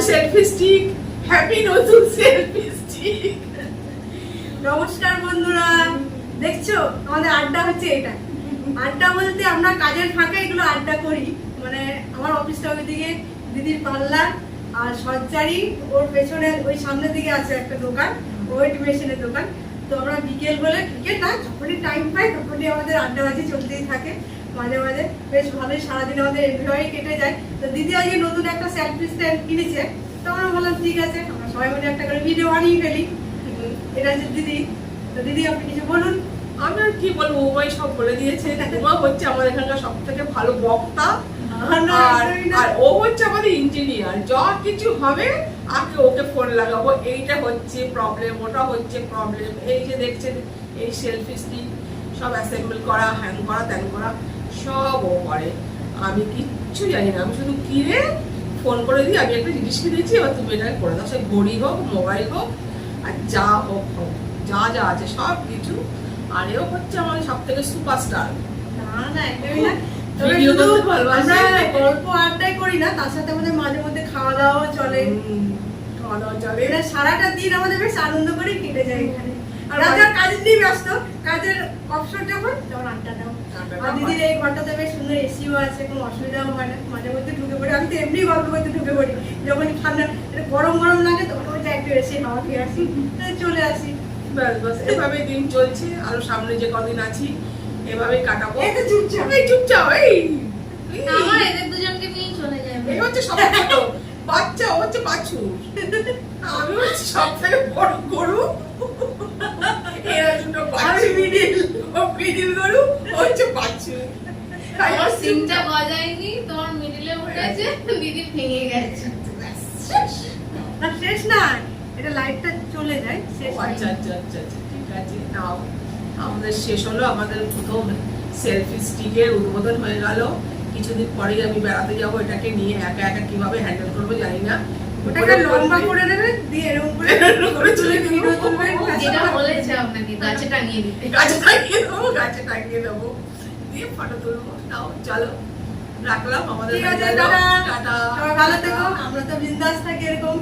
Selfie stick, happy নতুন selfie stick. নমস্কার বন্ধুরা, দেখছো আমাদের আড্ডা হচ্ছে এটা। আড্ডা বলতে আমরা কাজের ফাঁকে এগুলো আড্ডা করি। মানে আমার অফিসটা ওইদিকে, দিদির পার্লার আর সজ্জারি ওর পেছনে ওই সামনের দিকে আছে একটা দোকান, ওয়েট মেশিনের দোকান। তো আমরা বিকেল বলে, বিকেল না যখনই টাইম পাই তখনই আমাদের আড্ডাবাজি চলতেই থাকে। মাঝে মাঝে বেশ ভালোই সারাদিন আমাদের এনজয় কেটে যায়। তো দিদি আজকে নতুন একটা সেলফি স্ট্যান্ড কিনেছে, তো আমরা বললাম ঠিক আছে আমরা সবাই মিলে একটা করে ভিডিও বানিয়ে ফেলি। এটা হচ্ছে দিদি। তো দিদি আপনি কিছু বলুন। আমি আর কি বলবো, ওই সব বলে দিয়েছে। তোমার হচ্ছে আমার এখানকার সব থেকে ভালো বক্তা, আর ও হচ্ছে আমাদের ইঞ্জিনিয়ার। যা কিছু হবে আগে ওকে ফোন লাগাবো, এইটা হচ্ছে প্রবলেম, ওটা হচ্ছে প্রবলেম। এই যে দেখছেন এই সেলফি স্টিক সব অ্যাসেম্বল করা, হ্যাং করা, ত্যাং করা সব ও করে। আমি কিচ্ছু জানি না, আমি শুধু কিনে ফোন করে দিই আমি একটা জিনিস কিনেছি, এবার তুমি এটা করে দাও। সে ঘড়ি হোক, মোবাইল হোক, আর যা হোক হোক, যা যা আছে সব কিছু। আর এও হচ্ছে আমাদের সব থেকে সুপারস্টার। না না একদমই না। তবে ভিডিও শুধু করতে ভালোবাসে। আমরা গল্প আড্ডাই করি না, তার সাথে আমাদের মাঝে মধ্যে খাওয়া দাওয়াও চলে। খাওয়া দাওয়া চলে। এটা সারাটা দিন আমাদের বেশ আনন্দ করে কেটে যায় এখানে। আর আর যারা কাজ নিয়ে ব্যস্ত, কাজের অবসর যখন তখন আড্ডা দাও। আর দিদির এই ঘরটাতে বেশ সুন্দর এসিও আছে, কোনো অসুবিধাও হয় না। মাঝে মধ্যে ঢুকে পড়ি, আমি তো এমনি গল্প করতে ঢুকে পড়ি। যখন ঠান্ডা গরম গরম লাগে তখন ওই যে একটু এসি হাওয়া খেয়ে আসি, চলে আসি। ব্যাস ব্যাস এভাবে দিন চলছে। আরো সামনে যে কদিন আছি এভাবেই কাটাবো। এই তো চুপচাপ। এই চুপচাপ, এই আমার এদের দুজনকে নিয়ে চলে যাবে। এই হচ্ছে সব ছোট বাচ্চা, ও হচ্ছে বাছুর, আমি হচ্ছে সব থেকে বড় গরু। এরা দুটো বাছুর, মিডিল গরু, ও হচ্ছে বাছুর। তাই আমার হচ্ছে সিমটা গজায়নি, তোমার মিডিলে উঠেছে, দিদির ভেঙে গেছে। না শেষ না, এটা লাইটটা চলে যায় শেষ। আচ্ছা আচ্ছা আচ্ছা আচ্ছা, ঠিক আছে। নাও আমাদের শেষ হলো, আমাদের প্রথম সেলফি স্টিকের উদ্বোধন হয়ে গেল। কিছুদিন পরেই আমি বেড়াতে যাবো, এটাকে নিয়ে একা একা কিভাবে হ্যান্ডেল করবো জানি না। ওটাকে লম্বা করে দেবে, দিয়ে এরকম করে চলে ভিডিও তুলবেন। যেটা বলেছে আপনাকে গাছে টাঙিয়ে দিতে। গাছে টাঙিয়ে দেবো, গাছে টাঙিয়ে দেবো, দিয়ে ফটো তুলবো। নাও চলো, রাখলাম। আমাদের ঠিক আছে, টাটা। টাটা। সবাই ভালো থেকো, আমরা তো বিন্দাস থাকি এরকম।